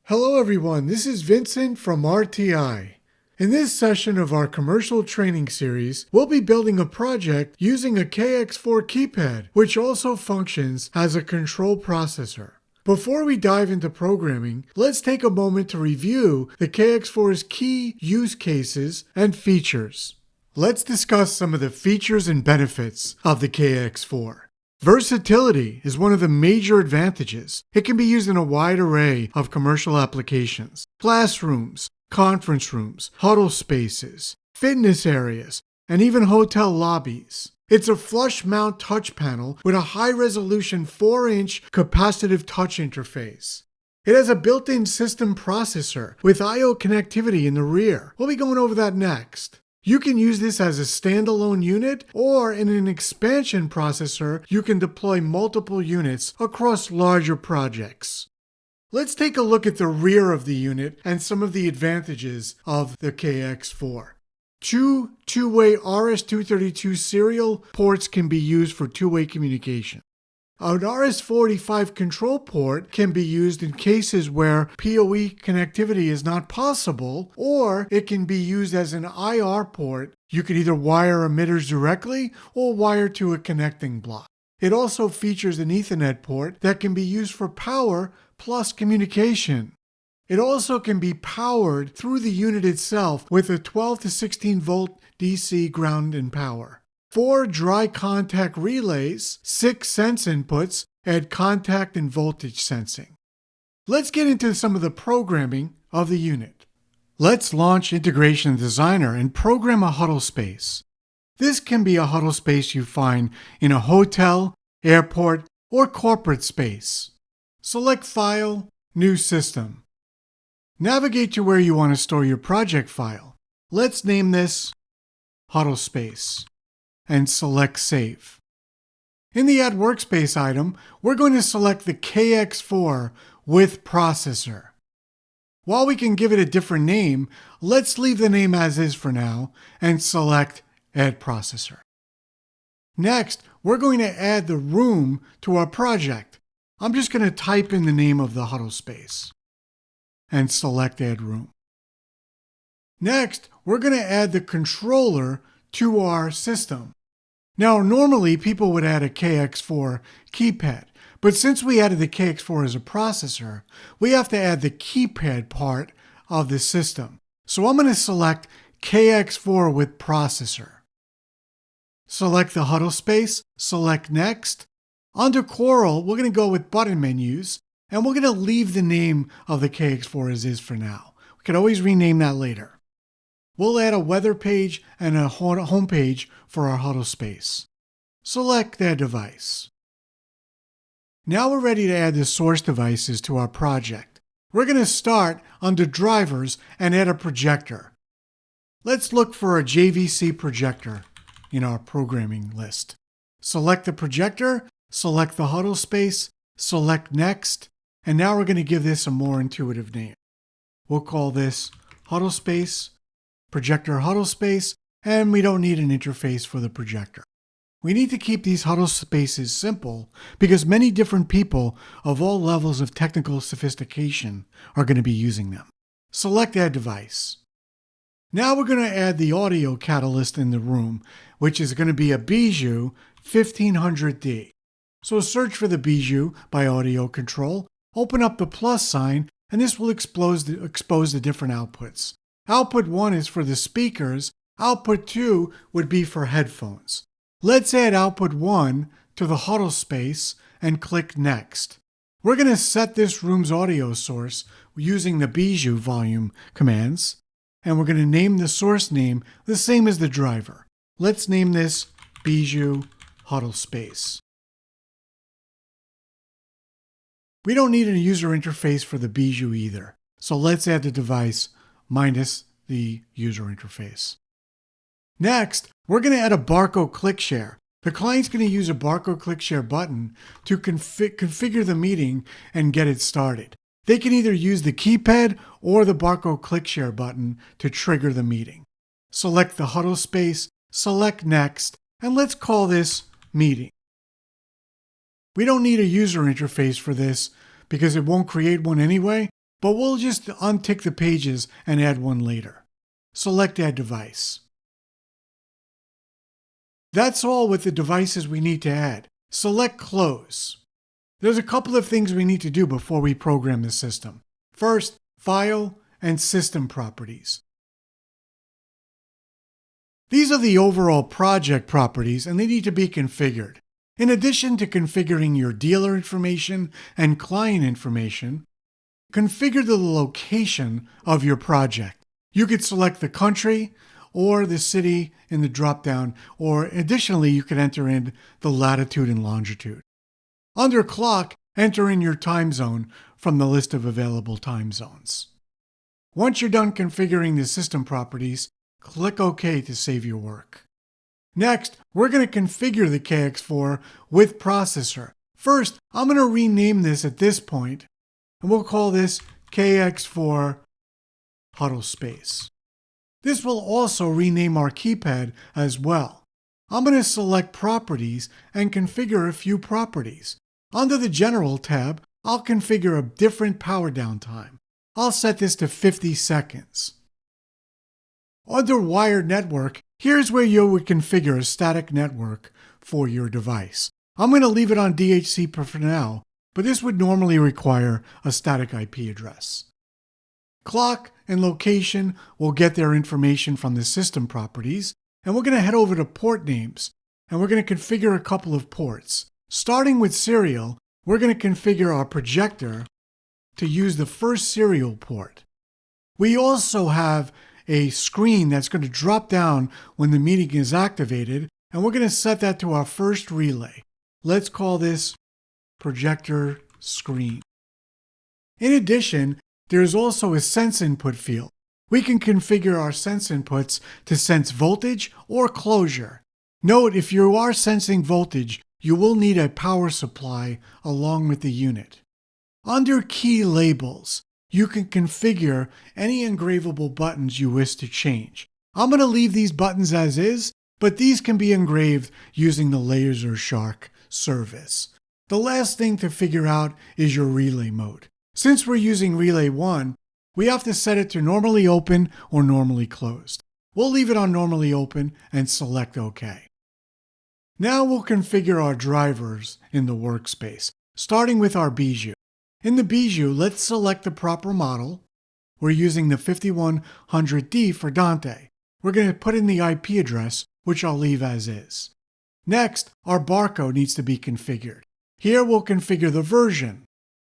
Hello everyone, this is Vincent from RTI. In this session of our commercial training series, we'll be building a project using a KX4 keypad, which also functions as a control processor. Before we dive into programming, let's take a moment to review the KX4's key use cases and features. Let's discuss some of the features and benefits of the KX4. Versatility is one of the major advantages. It can be used in a wide array of commercial applications: classrooms, conference rooms, huddle spaces, fitness areas, and even hotel lobbies. It's a flush mount touch panel with a high-resolution 4-inch capacitive touch interface. It has a built-in system processor with I/O connectivity in the rear. We'll be going over that next. You can use this as a standalone unit, or in an expansion processor, you can deploy multiple units across larger projects. Let's take a look at the rear of the unit and some of the advantages of the KX4. Two two-way RS-232 serial ports can be used for two-way communication. An RS-485 control port can be used in cases where PoE connectivity is not possible, or it can be used as an IR port. You could either wire emitters directly or wire to a connecting block. It also features an Ethernet port that can be used for power plus communication. It also can be powered through the unit itself with a 12 to 16 volt DC ground and power. 4 dry contact relays, 6 sense inputs, add contact and voltage sensing. Let's get into some of the programming of the unit. Let's launch Integration Designer and program a huddle space. This can be a huddle space you find in a hotel, airport, or corporate space. Select File, New System. Navigate to where you want to store your project file. Let's name this Huddle Space and select Save. In the Add Workspace item, we're going to select the KX4 with processor. While we can give it a different name, let's leave the name as is for now and select Add Processor. Next, we're going to add the room to our project. I'm just going to type in the name of the huddle space and select Add Room. Next, we're going to add the controller to our system. Now, normally people would add a KX4 keypad, but since we added the KX4 as a processor, we have to add the keypad part of the system. So I'm going to select KX4 with processor. Select the huddle space, select Next. Under Coral, we're going to go with button menus, and we're going to leave the name of the KX4 as is for now. We can always rename that later. We'll add a weather page and a home page for our huddle space. Select Add Device. Now we're ready to add the source devices to our project. We're going to start under Drivers and add a projector. Let's look for a JVC projector in our programming list. Select the projector, select the huddle space, select Next, and now we're going to give this a more intuitive name. We'll call this Huddle Space, Projector Huddle Space, and we don't need an interface for the projector. We need to keep these huddle spaces simple because many different people of all levels of technical sophistication are going to be using them. Select Add Device. Now we're going to add the audio catalyst in the room, which is going to be a Bijou 1500D. So search for the Bijou by audio control, open up the plus sign, and this will expose the different outputs. Output 1 is for the speakers, output 2 would be for headphones. Let's add output 1 to the huddle space and click Next. We're going to set this room's audio source using the Bijou volume commands, and we're going to name the source name the same as the driver. Let's name this Bijou Huddle Space. We don't need a user interface for the Bijou either, so let's add the device minus the user interface. Next, we're going to add a barcode click share. The client's going to use a barcode click share button to configure the meeting and get it started. They can either use the keypad or the barcode click share button to trigger the meeting. Select the huddle space, select Next, and let's call this Meeting. We don't need a user interface for this because it won't create one anyway, but we'll just untick the pages and add one later. Select Add Device. That's all with the devices we need to add. Select Close. There's a couple of things we need to do before we program the system. First, File and System Properties. These are the overall project properties, and they need to be configured. In addition to configuring your dealer information and client information, configure the location of your project. You could select the country or the city in the drop-down, or additionally, you could enter in the latitude and longitude. Under Clock, enter in your time zone from the list of available time zones. Once you're done configuring the system properties, click OK to save your work. Next, we're going to configure the KX4 with processor. First, I'm going to rename this at this point, and we'll call this KX4 huddle space. This will also rename our keypad as well. I'm going to select Properties and configure a few properties. Under the General tab, I'll configure a different power down time. I'll set this to 50 seconds. Under Wired Network, here's where you would configure a static network for your device. I'm going to leave it on DHCP for now, but this would normally require a static IP address. Clock and location will get their information from the system properties, and we're going to head over to port names, and we're going to configure a couple of ports. Starting with serial, we're going to configure our projector to use the first serial port. We also have a screen that's going to drop down when the meeting is activated, and we're going to set that to our first relay. Let's call this projector screen. In addition, there's also a sense input field. We can configure our sense inputs to sense voltage or closure. Note, if you are sensing voltage, you will need a power supply along with the unit. Under Key Labels, you can configure any engravable buttons you wish to change. I'm going to leave these buttons as is, but these can be engraved using the Laser Shark service. The last thing to figure out is your relay mode. Since we're using Relay 1, we have to set it to normally open or normally closed. We'll leave it on normally open and select OK. Now we'll configure our drivers in the workspace, starting with our Bijou. In the Bijou, let's select the proper model. We're using the 5100D for Dante. We're going to put in the IP address, which I'll leave as is. Next, our barcode needs to be configured. Here we'll configure the version.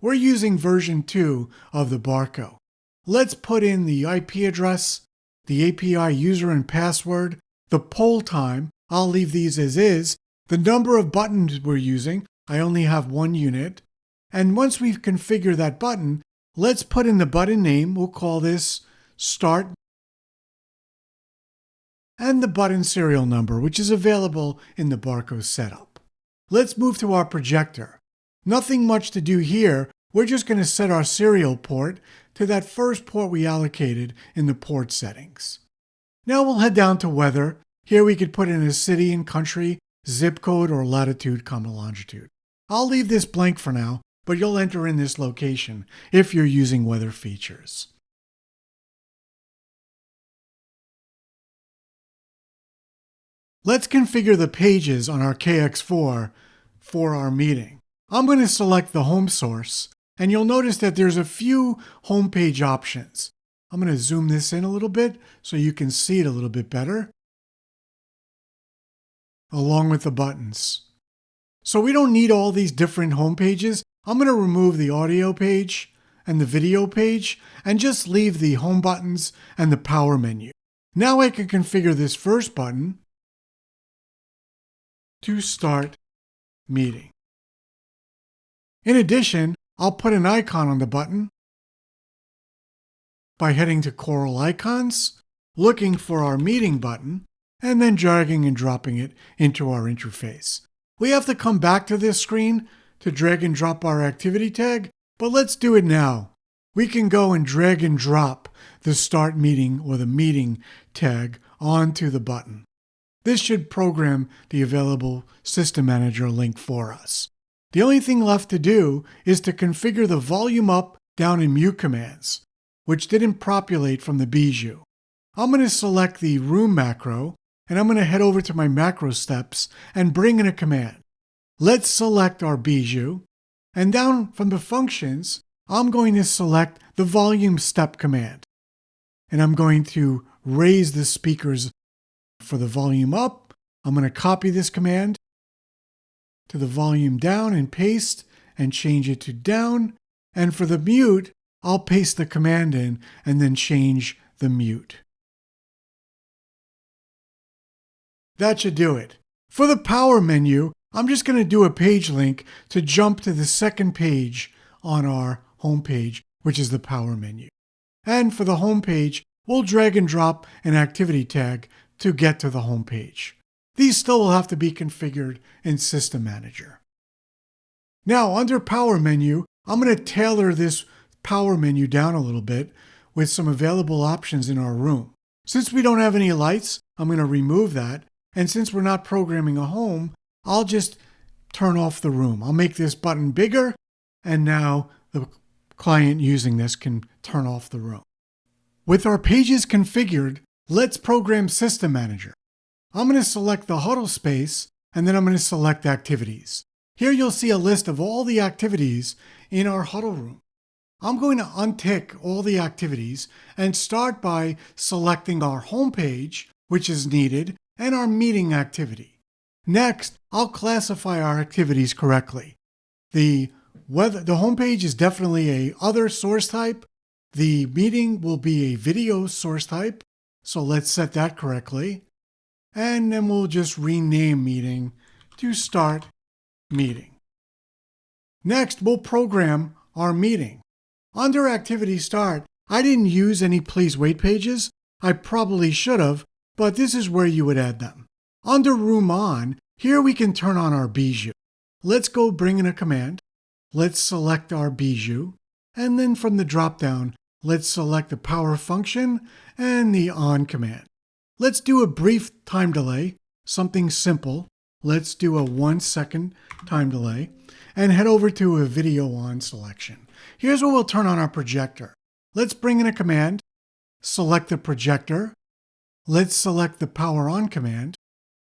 We're using version 2 of the barcode. Let's put in the IP address, the API user and password, the poll time, I'll leave these as is, the number of buttons we're using, I only have one unit, and once we've configured that button, let's put in the button name, we'll call this Start, and the button serial number, which is available in the barcode setup. Let's move to our projector. Nothing much to do here, we're just going to set our serial port to that first port we allocated in the port settings. Now we'll head down to weather. Here we could put in a city and country, zip code, or latitude, longitude. I'll leave this blank for now, but you'll enter in this location if you're using weather features. Let's configure the pages on our KX4 for our meeting. I'm going to select the home source, and you'll notice that there's a few homepage options. I'm going to zoom this in a little bit so you can see it a little bit better, along with the buttons. So we don't need all these different home pages. I'm going to remove the audio page and the video page and just leave the home buttons and the power menu. Now I can configure this first button to start meeting. In addition, I'll put an icon on the button by heading to Coral Icons, looking for our meeting button, and then dragging and dropping it into our interface. We have to come back to this screen to drag and drop our activity tag, but let's do it now. We can go and drag and drop the Start Meeting or the Meeting tag onto the button. This should program the available System Manager link for us. The only thing left to do is to configure the volume up, down in mute commands, which didn't populate from the bijou. I'm going to select the room macro, and I'm going to head over to my macro steps and bring in a command. Let's select our bijou, and down from the functions, I'm going to select the volume step command. And I'm going to raise the speakers for the volume up. I'm going to copy this command to the volume down and paste and change it to down. And for the mute, I'll paste the command in and then change the mute. That should do it. For the power menu, I'm just going to do a page link to jump to the second page on our home page, which is the power menu. And for the home page, we'll drag and drop an activity tag to get to the home page. These still will have to be configured in System Manager. Now, under Power Menu, I'm going to tailor this power menu down a little bit with some available options in our room. Since we don't have any lights, I'm going to remove that. And since we're not programming a home, I'll just turn off the room. I'll make this button bigger, and now the client using this can turn off the room. With our pages configured, let's program System Manager. I'm going to select the huddle space, and then I'm going to select activities. Here you'll see a list of all the activities in our huddle room. I'm going to untick all the activities and start by selecting our home page, which is needed, and our meeting activity. Next, I'll classify our activities correctly. The home page is definitely a other source type. The meeting will be a video source type, so let's set that correctly. And then we'll just rename meeting to start meeting. Next, we'll program our meeting. Under activity start, I didn't use any please wait pages. I probably should have, but this is where you would add them. Under room on, here we can turn on our bijou. Let's go bring in a command. Let's select our bijou. And then from the drop-down, let's select the power function and the on command. Let's do a brief time delay, something simple. Let's do a 1 second time delay and head over to a video on selection. Here's where we'll turn on our projector. Let's bring in a command, select the projector. Let's select the power on command.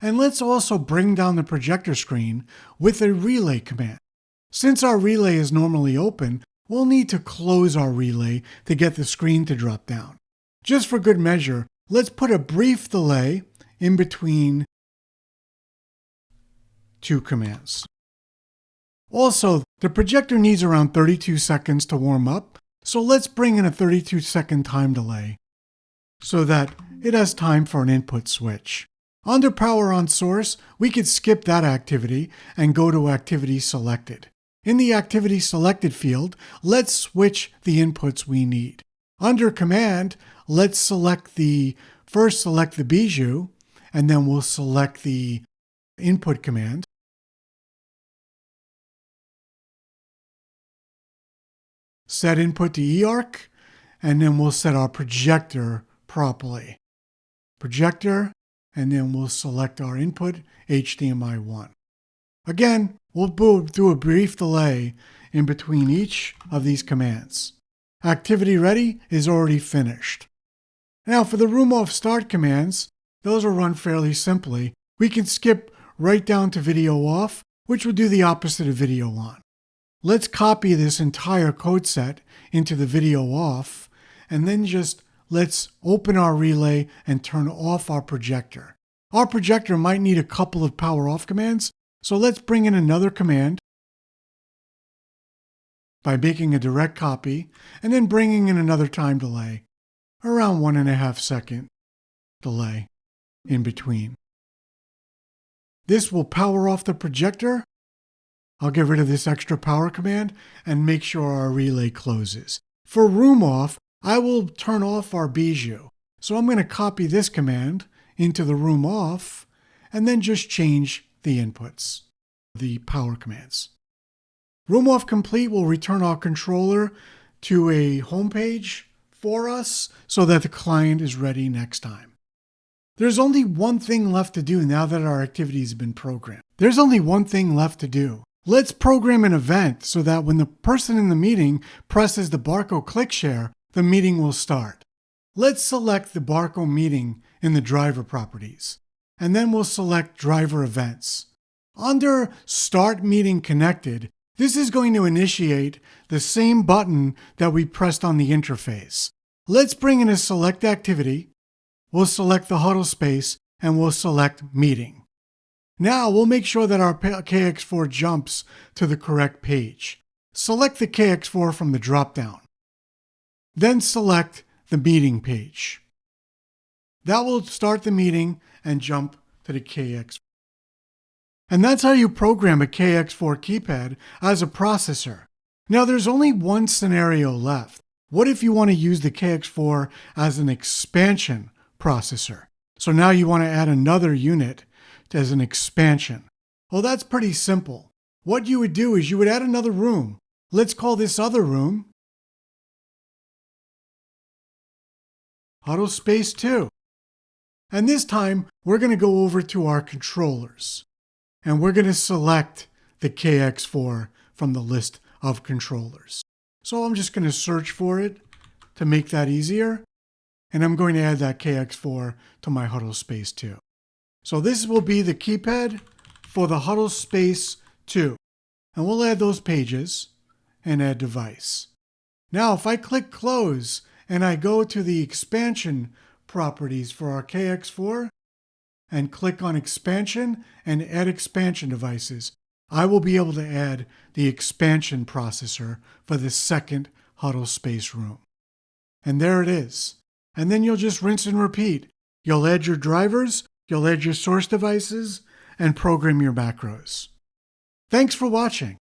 And let's also bring down the projector screen with a relay command. Since our relay is normally open, we'll need to close our relay to get the screen to drop down. Just for good measure, let's put a brief delay in between two commands. Also, the projector needs around 32 seconds to warm up, so let's bring in a 32-second time delay so that it has time for an input switch. Under Power on Source, we could skip that activity and go to Activity Selected. In the Activity Selected field, let's switch the inputs we need. Under Command, let's select the bijou, and then we'll select the input command. Set input to eArc, and then we'll set our projector properly. Projector, and then we'll select our input, HDMI 1. Again, we'll do a brief delay in between each of these commands. Activity ready is already finished. Now for the room off start commands, those will run fairly simply. We can skip right down to video off, which will do the opposite of video on. Let's copy this entire code set into the video off, and then just let's open our relay and turn off our projector. Our projector might need a couple of power off commands, so let's bring in another command by making a direct copy and then bringing in another time delay, around 1.5 second delay in between. This will power off the projector. I'll get rid of this extra power command and make sure our relay closes. For room off, I will turn off our bijou. So I'm going to copy this command into the room off and then just change the inputs, the power commands. Room off complete will return our controller to a home page for us so that the client is ready next time. There's only one thing left to do now that our activities have been programmed. There's only one thing left to do. Let's program an event so that when the person in the meeting presses the Barco click share, the meeting will start. Let's select the Barco meeting in the driver properties, and then we'll select driver events. Under Start Meeting Connected, this is going to initiate the same button that we pressed on the interface. Let's bring in a select activity. We'll select the huddle space and we'll select meeting. Now we'll make sure that our KX4 jumps to the correct page. Select the KX4 from the drop-down. Then select the meeting page. That will start the meeting and jump to the KX4. And that's how you program a KX4 keypad as a processor. Now there's only one scenario left. What if you want to use the KX4 as an expansion processor? So now you want to add another unit as an expansion. Well, that's pretty simple. What you would do is you would add another room. Let's call this other room Huddle Space 2. And this time, we're going to go over to our controllers. And we're going to select the KX4 from the list of controllers. So I'm just going to search for it to make that easier. And I'm going to add that KX4 to my Huddle Space 2. So this will be the keypad for the Huddle Space 2. And we'll add those pages and add device. Now, if I click close and I go to the expansion properties for our KX4 and click on expansion and add expansion devices, I will be able to add the expansion processor for the second Huddle Space room. And there it is. And then you'll just rinse and repeat. You'll add your drivers, you'll add your source devices, and program your macros. Thanks for watching.